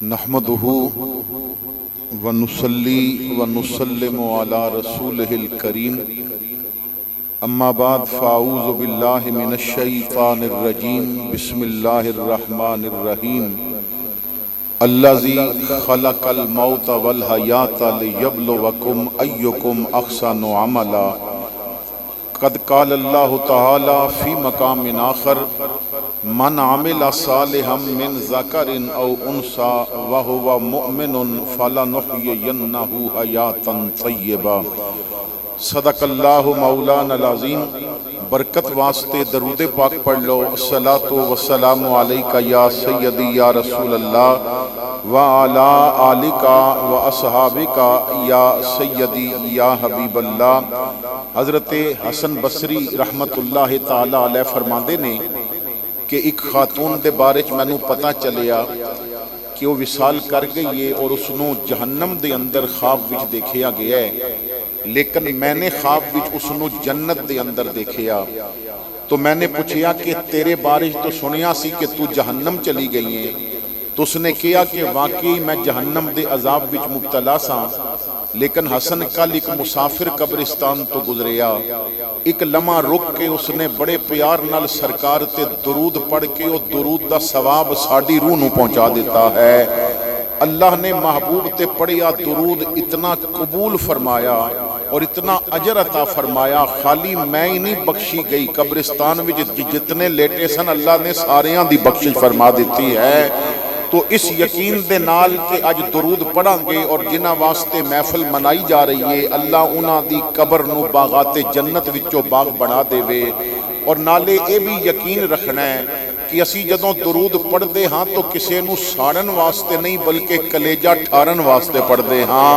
نحمدہ ونصلی ونسلم علی رسولہ الکریم اما بعد فاعوذ باللہ من الشیطان الرجیم بسم اللہ الرحمن الرحیم الذی خلق الموت والحیات لیبلوکم ایکم احسن عملا قد قال اللہ تعالی فی مقام آخر من عمل صالحا من ذکر او انثى وهو مؤمن فلنحیینہ حیاتا طیبا۔ صدق اللہ مولانا العظیم۔ برکت واسطے درود پاک پڑھ لو۔ الصلاۃ والسلام علیکہ یا سیدی یا رسول اللہ وعلی آلک واصحابک یا سیدی یا حبیب اللہ۔ حضرت حسن بصری رحمت اللہ تعالی علیہ فرماندے نے کہ ایک خاتون دے بارے چ مینوں پتہ چلیا کہ وہ وصال کر گئی ہے اور اس نو جہنم دے اندر خواب وچ دیکھیا گیا ہے، لیکن میں نے خواب وچ اس نو جنت دے اندر دیکھیا۔ تو میں نے پوچھیا کہ تیرے بارے تو سنیا سی کہ تو جہنم چلی گئی ہے، تو اس نے کہا کہ واقعی میں جہنم دے عذاب وچ مبتلا سا، لیکن حسن کل ایک مسافر قبرستان تو گزریا، ایک لمحہ رک کے اس نے بڑے پیار نال سرکار تے درود پڑھ کے وہ درود دا ثواب ساڈی روح نو پہنچا دیتا ہے۔ اللہ نے محبوب تے پڑھیا درود اتنا قبول فرمایا اور اتنا اجر عطا فرمایا، خالی میں ہی نہیں بخشی گئی، قبرستان وچ جتنے لیٹے سن اللہ نے ساریاں دی بخشش فرما دیتی ہے۔ تو اس یقین دے نال کہ اج درود پڑھاں گے اور جنہ واسطے محفل منائی جا رہی ہے، اللہ انہاں دی قبر نو باغات جنت وچوں باغ بنا دے وے۔ اور نالے اے بھی یقین رکھنا ہے کہ اسی جدوں درود پڑھ دے ہاں تو کسے نو ساڑن واسطے نہیں بلکہ کلیجہ ٹھارن واسطے پڑھ دے ہاں۔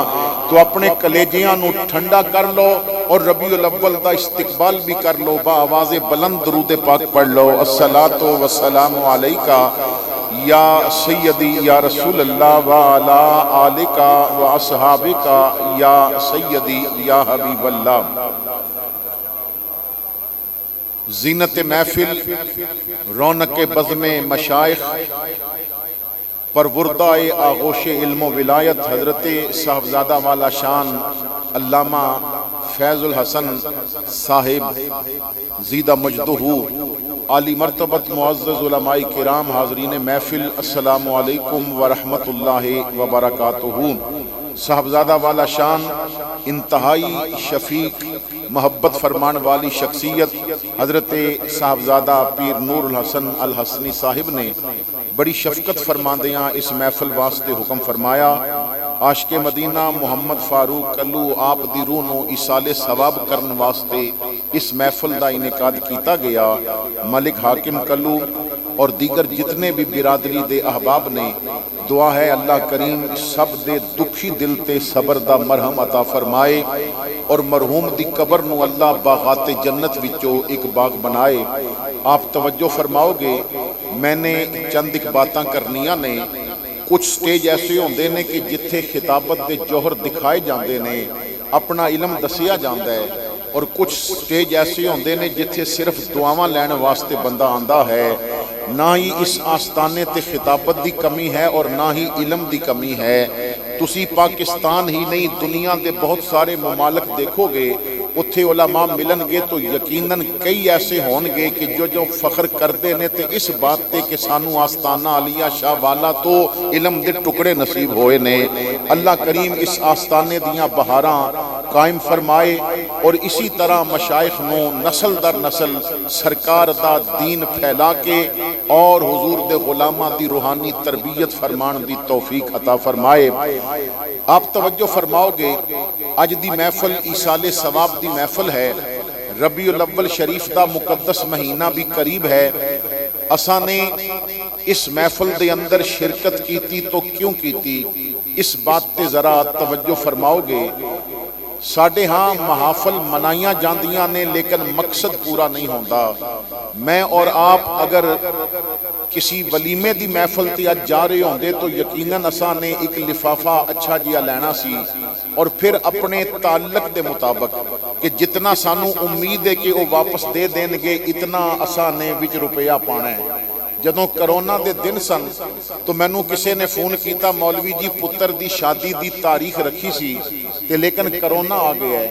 تو اپنے کلیجیاں نو ٹھنڈا کر لو اور ربیع الاول دا استقبال بھی کر لو، با آواز بلند درود پاک پڑھ لو۔ الصلاۃ والسلام علیکہ یا سیدی یا رسول اللہ وعلی آلک واصحابک یا سیدی یا حبیب اللہ۔ زینت محفل، رونق بزم مشائخ، پروردہ آغوش علم و ولایت حضرت صاحبزادہ والا شان علامہ فیض الحسن صاحب زیدہ مجدہ عالی مرتبت معزز علماء کرام، حاضرین محفل، السلام علیکم ورحمت اللہ وبرکاتہ۔ صاحبزادہ والا شان، انتہائی شفیق، محبت فرمان والی شخصیت حضرت صاحبزادہ پیر نور الحسن الحسنی صاحب نے بڑی شفقت فرماندیاں اس محفل واسطے حکم فرمایا۔ عاشق مدینہ محمد فاروق کلو آپ دی روح نو ایصال ثواب کرن واسطے اس محفل دا انعقاد کیتا گیا۔ ملک حاکم کلو اور دیگر جتنے بھی برادری دے احباب نے دعا ہے اللہ کریم سب دے دکھی دل تے صبر دا مرہم عطا فرمائے اور مرحوم دی قبر نو اللہ باغات جنت وچوں ایک باغ بنائے۔ آپ توجہ فرماؤ گے، میں نے چند ایک باتاں کرنیاں نے۔ کچھ سٹیج ایسے ہوندے نے کہ جتھے خطابت دے جوہر دکھائے جاندے نے، اپنا علم دسیا جاندا ہے، اور کچھ سٹیج ایسے ہوندے نے جتھے صرف دعاواں لین واسطے بندہ آندا ہے۔ نہ ہی اس آستانے تے خطابت دی کمی ہے اور نہ ہی علم دی کمی ہے۔ تسی پاکستان ہی نہیں دنیا دے بہت سارے ممالک دیکھو گے، اتھے علماء ملن گے تو یقیناً کئی ایسے ہون گے کہ جو فخر کردے نے تے اس بات تے کہ سانو آستانہ علیہ شاہ والا تو علم دے ٹکڑے نصیب ہوئے نے۔ اللہ کریم اس آستانے دیاں بہاراں قائم فرمائے اور اسی طرح مشائخ نو نسل در نسل سرکار دا دین پھیلا کے اور حضور دے غلاماں دی روحانی تربیت فرمان دی توفیق عطا فرمائے۔ آپ توجہ فرماؤ گے، اج دی محفل ایصال ثواب دی محفل ہے۔ ربیع الاول شریف دا مقدس مہینہ بھی قریب ہے۔ اساں نے اس محفل دے اندر شرکت کیتی تو کیوں کیتی، اس بات تے ذرا توجہ فرماؤ گے۔ ساڈے ہاں محافل منائیاں جاندیاں نے لیکن مقصد پورا نہیں ہوندا۔ میں اور آپ اگر کسی ولیمے دی محفل تے اج جا رہے ہوندے تو یقیناً اساں نے ایک لفافہ اچھا جیا لینا سی اور پھر اپنے تعلق دے مطابق کہ جتنا سانو امید ہے کہ وہ واپس دے دیں گے اتنا اساں نے وچ روپیہ پانا ہے۔ ਜਦੋਂ ਕਰੋਨਾ ਦੇ ਦਿਨ ਸਨ ਤਾਂ ਮੈਨੂੰ ਕਿਸੇ ਨੇ ਫੋਨ ਕੀਤਾ, ਮੌਲਵੀ ਜੀ ਪੁੱਤਰ ਦੀ ਸ਼ਾਦੀ ਦੀ ਤਾਰੀਖ ਰੱਖੀ ਸੀ ਤੇ ਲੇਕਿਨ ਕਰੋਨਾ ਆ ਗਿਆ ਹੈ,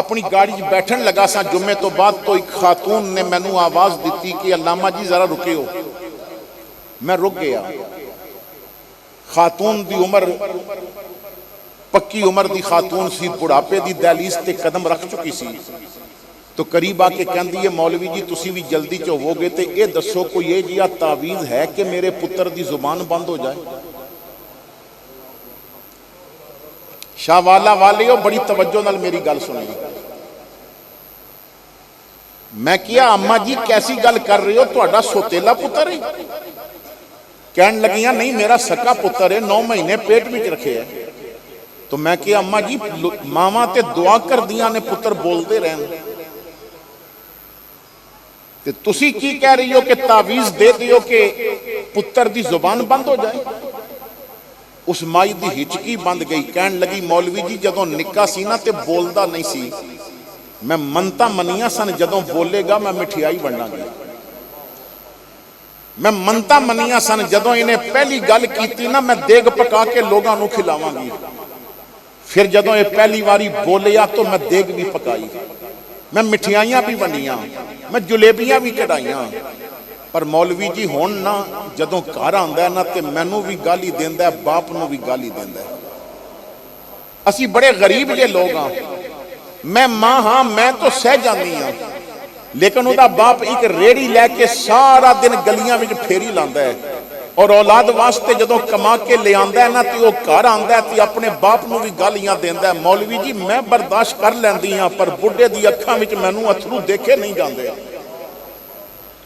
اپنی گاڑی بیٹھن لگا سا جمعے تو بعد تو ایک خاتون نے مینو آواز دیتی کہ علامہ جی ذرا رکے ہو. میں رک گیا. خاتون دی عمر پکی عمر دی خاتون سی, بڑھاپے دی دہلیز تے قدم رکھ چکی سی. تو قریب آ کے کہندی ہے مولوی جی تسی بھی جلدی چ ہو گے تے اے دسو کوئی یہ جیا تعویذ ہے کہ میرے پتر دی زبان بند ہو جائے. شاہ والا والے ہو بڑی توجہ نال میری گل سنی. میں کیا اما جی کیسی گل کر رہے ہو, تہاڈا سوتیلا پتر ہے؟ کہن لگیاں نہیں میرا سکا پتر ہے, 9 مہینے پیٹ وچ رکھے ہے. تو میں کیا اما جی ماواں تے دعا کر دیاں نے پتر بولدے رہن, تے تسی کی کہہ رہی ہو کہ تعویذ دے دیو کہ پتر دی زبان بند ہو جائے. اس مائی دی ہچکی بند گئی. کہن لگی مولوی جی جدوں نکا سی نا تے بولدا نہیں سی, میں منتا منیاں سن جدوں بولے گا میں مٹھیائی ونڈاں گی. میں منتا منیاں سن جدوں انہیں پہلی گل کیتی نا میں دیگ پکا کے لوگاں نو کھلاواں گی. پھر جدوں یہ پہلی واری بولیا تو میں دیگ بھی پکائی, میں مٹھیائیاں بھی ونڈیاں, میں جلیبیاں بھی چڑھائیاں. پر مولوی جی ہون نا جدوں گھر آندا ہے نا تے مینوں بھی گالی دیندا ہے, باپ نو بھی گالی دیندا ہے. اسی بڑے غریب یہ لوگ ہاں. میں ماں ہاں میں تو سہ جانی ہاں, لیکن اُدا باپ ایک ریڑی لے کے سارا دن گلیاں وچ پھیری لاندا ہے, اور اولاد واسطے جدوں کما کے لے آندا ہے نا تے وہ گھر آندا ہے تے اپنے باپ نو بھی گالیاں دیندا ہے. مولوی جی میں برداشت کر لیندی ہاں, پر بڈھے دی اکھاں وچ مینوں اتھرو دیکھے نہیں جاندے.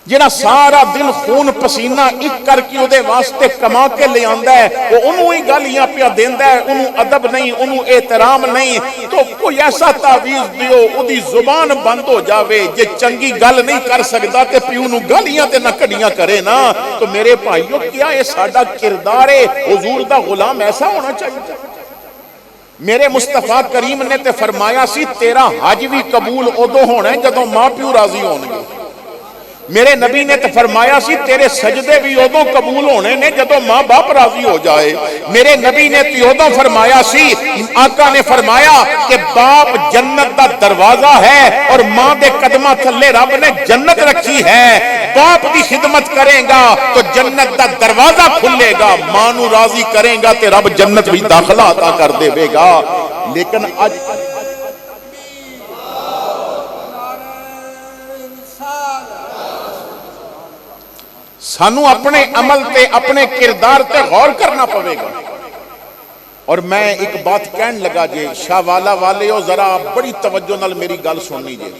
جنہاں سارا دن خون پسینہ ایک کر کے دے واسطے کما کے لے آندا ہے, وہ انہوں ہی گالیاں پیا دیندا ہے, انہوں ادب نہیں, انہوں احترام نہیں. تو کوئی ایسا تعویذ دیو اودی زبان بند ہو جاوے. جے چنگی گل نہیں کر سکدا تے پیو نو گالیاں تے نہ کڑیاں کرے نا. تو میرے بھائیو کیا یہ ساڈا کردار ہے حضور دا غلام ایسا ہونا چاہیے؟ میرے مصطفیٰ کریم نے تے فرمایا سی تیرا حج بھی قبول ادو ہونا ہے جدوں ماں پیو راضی ہون گے. میرے نبی نے فرمایا سی تیرے سجدے بھی ادوں قبول ہونے نے جدوں ماں باپ راضی ہو جائے. میرے نبی نے ادوں فرمایا سی, آقا نے فرمایا کہ باپ جنت دا دروازہ ہے اور ماں دے قدمہ تھلے رب نے جنت رکھی ہے. باپ دی خدمت کریں گا تو جنت دا دروازہ کھلے گا, ماں نو راضی کریں گا تے رب جنت بھی داخلہ عطا کر دے گا. لیکن اج سانو اپنے عمل تے اپنے کردار تے غور کرنا پوے گا. اور میں ایک بات کہن لگا جے, شاہ والا والے ہو ذرا بڑی توجہ نال میری گل سننی جے.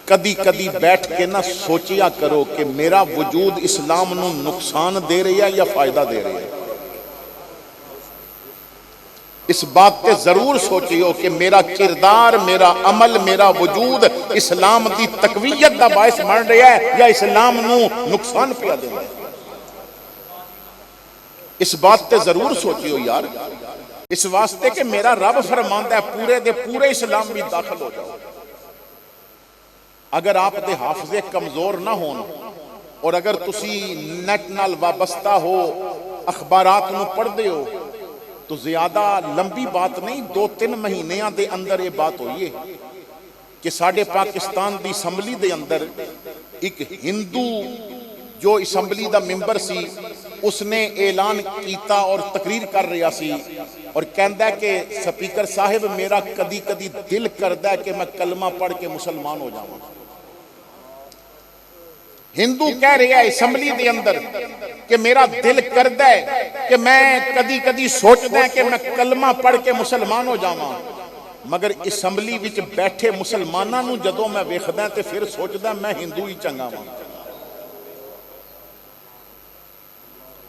کدی کدی بیٹھ کے نہ سوچیا کرو کہ میرا وجود اسلام نو نقصان دے رہی ہے یا فائدہ دے رہی ہے. اس بات تے ضرور سوچیو کہ میرا کردار, میرا عمل, میرا وجود اسلام دی تقویت دا باعث بن رہا ہے یا اسلام نو نقصان پیا دے رہا ہے. اس بات تے ضرور سوچیو یار, اس واسطے کہ میرا رب فرماندا ہے پورے دے پورے اسلام بھی داخل ہو جاؤ. اگر آپ دے حافظے کمزور نہ ہون اور اگر تسی نیٹ نال وابستہ ہو, اخبارات نو پڑھ دے ہو, تو زیادہ لمبی بات نہیں, 2-3 مہینیاں دے اندر یہ بات ہوئی ہے کہ ساڑھے پاکستان دی اسمبلی دے اندر ایک ہندو جو اسمبلی دا ممبر سی اس نے اعلان کیتا اور تقریر کر رہا سی اور کہندا ہے کہ سپیکر صاحب میرا کدی کدی دل کردا ہے کہ میں کلمہ پڑھ کے مسلمان ہو جاواں. ہندو کہہ رہا ہے اسمبلی دے اندر کہ میرا دل کردا ہے کہ میں کدی کدی سوچدا ہے کہ میں کلمہ پڑھ کے مسلمان ہو جاواں, مگر اسمبلی وچ بیٹھے مسلماناں نو جدوں میں ویکھدا تے پھر سوچدا میں ہندو ہی چنگا ہاں.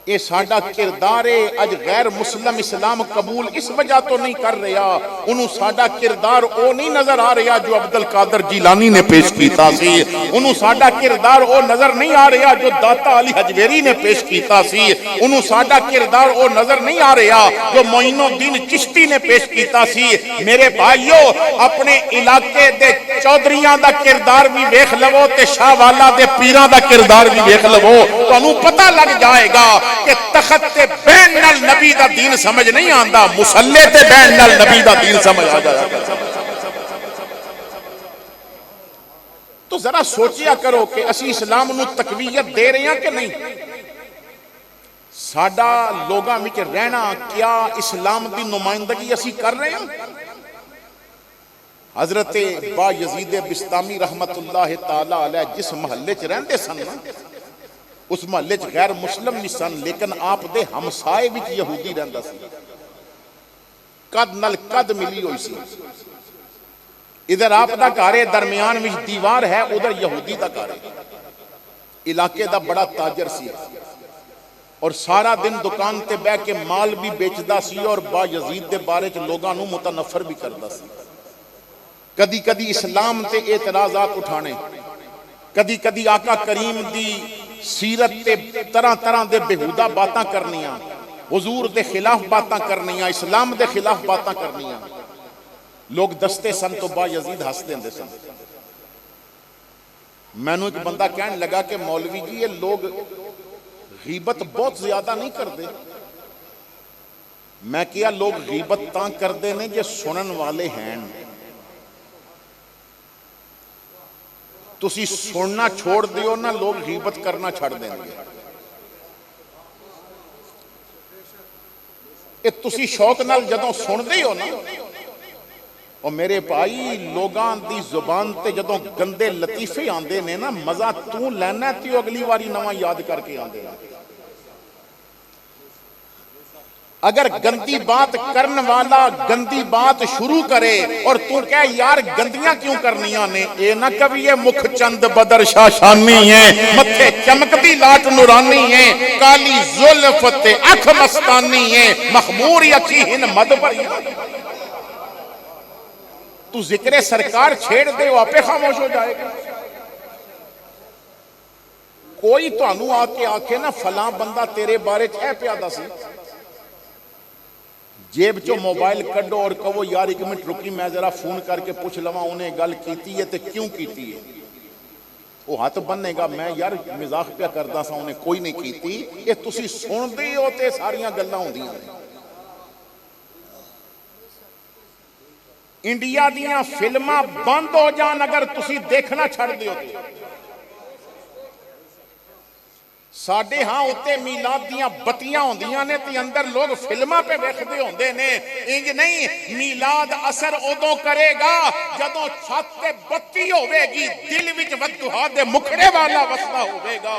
یہ ساڈا کردار ہے. اج غیر مسلم اسلام قبول اس وجہ تو نہیں کر رہا, انہوں ساڈا کردار او نہیں نظر آ رہا جو عبد القادر جیلانی نے پیش کیتا سی, انہوں ساڈا کردار او نظر نہیں آ رہا جو داتا علی حجویری نے پیش کیتا سی, انہوں ساڈا کردار او نظر نہیں آ رہا جو معین الدین چشتی نے پیش کیتا سی. میرے بھائیو اپنے علاقے دے چودھریاں دا کردار بھی ویکھ لو تے شاہ والا دے پیراں دا کردار بھی ویکھ لو, تانوں پتہ لگ جائے گا کہ تخت تے بین نال نبی دا دین سمجھ نہیں آندا, مسلے تے بین نال نبی دا دین سمجھ آ جایا. تو ذرا سوچیا کرو کہ اسی اسلام نو تقویت دے رہے ہیں کہ نہیں؟ ساڈا لوگاں وچ رہنا کیا اسلام دی نمائندگی اسی کر رہے ہیں؟ حضرت با یزید بستامی رحمت اللہ تعالی علیہ جس محلے چ رہندے سن نا، اس محلے چ غیر مسلم نہیں سن، لیکن آپ دے ہمسائے وچ یہودی رہندا سی، قد نال قد ملی ہوئی سی۔ ادھر آپ دا گھر ہے، درمیان وچ دیوار ہے، ادھر یہودی دا گھر ہے۔ علاقے دا بڑا تاجر سی اور سارا دن دکان تے بہ کے مال بھی بیچدا سی اور با یزید دے بارے چ لوگاں نو متنفر بھی کردا سی۔ کدی کدی اسلام تے اعتراضات اٹھانے، کدی کدی آقا کریم دی سیرت تے طرح طرح دے بےہودہ باتاں کرنیاں، حضور دے خلاف باتاں کرنیاں، اسلام دے خلاف باتاں کرنیاں۔ لوگ دستے سن تو با یزید ہس دیندے سن۔ مینوں ایک بندہ کہنے لگا کہ مولوی جی یہ لوگ غیبت بہت زیادہ نہیں کردے؟ میں کیا لوگ غیبت تاں کردے نے جے سنن والے ہیں، تسی سننا چھوڑ دیو نا لوگ غیبت کرنا چھڑ دیں گے۔ اے تسی شوق نال جدوں سن دے ہو نا، اور میرے بھائی لوگاں دی زبان تے جدوں گندے لطیفے آندے نے نا، مزہ تو لینا تے اگلی واری نواں یاد کر کے آندے نے۔ اگر گندی بات کرن والا گندی بات شروع کرے اور تو کہے یار گندیاں کیوں کرنیاں نے، اے نہ کبھی یہ مکھ چند بدر شاشانی ہیں، متھے چمکتی لاٹ نورانی ہیں، کالی زلف تے اکھ مستانی ہیں، مخمور یقین مد بری۔ تو ذکر سرکار چھیڑ دے وہ آپ خاموش ہو جائے گا۔ کوئی تو انو آ کے آکھے نا فلاں بندہ تیرے بارے چھے پیادہ سی، جیب چو موبائل کڈو اور کہو یار ایک منٹ رکی میں ذرا فون کر کے پوچھ لواں انہیں گل کیتی ہے تے کیوں کیتی ہے، وہ ہاتھ بننے گا میں یار مزاق پیا کردا سا انہیں کوئی نہیں کیتی۔ یہ تسی سن دی ہو تے ساریاں گلاں ہوندیاں نے۔ انڈیا دیاں فلماں بند ہو جان اگر تسی دیکھنا چھڑ دیو تے۔ ساڑھے ہاں ہوتے میلاد دیاں بتیاں ہوندیاں نے تے اندر لوگ فلماں پہ ویکھدے ہوندے نے۔ انج نہیں، میلاد اثر ادوں کرے گا جدوں چھت تے بتی ہوے گی، دل وچ ودھا دے مکھڑے والا وسدا ہوے گا۔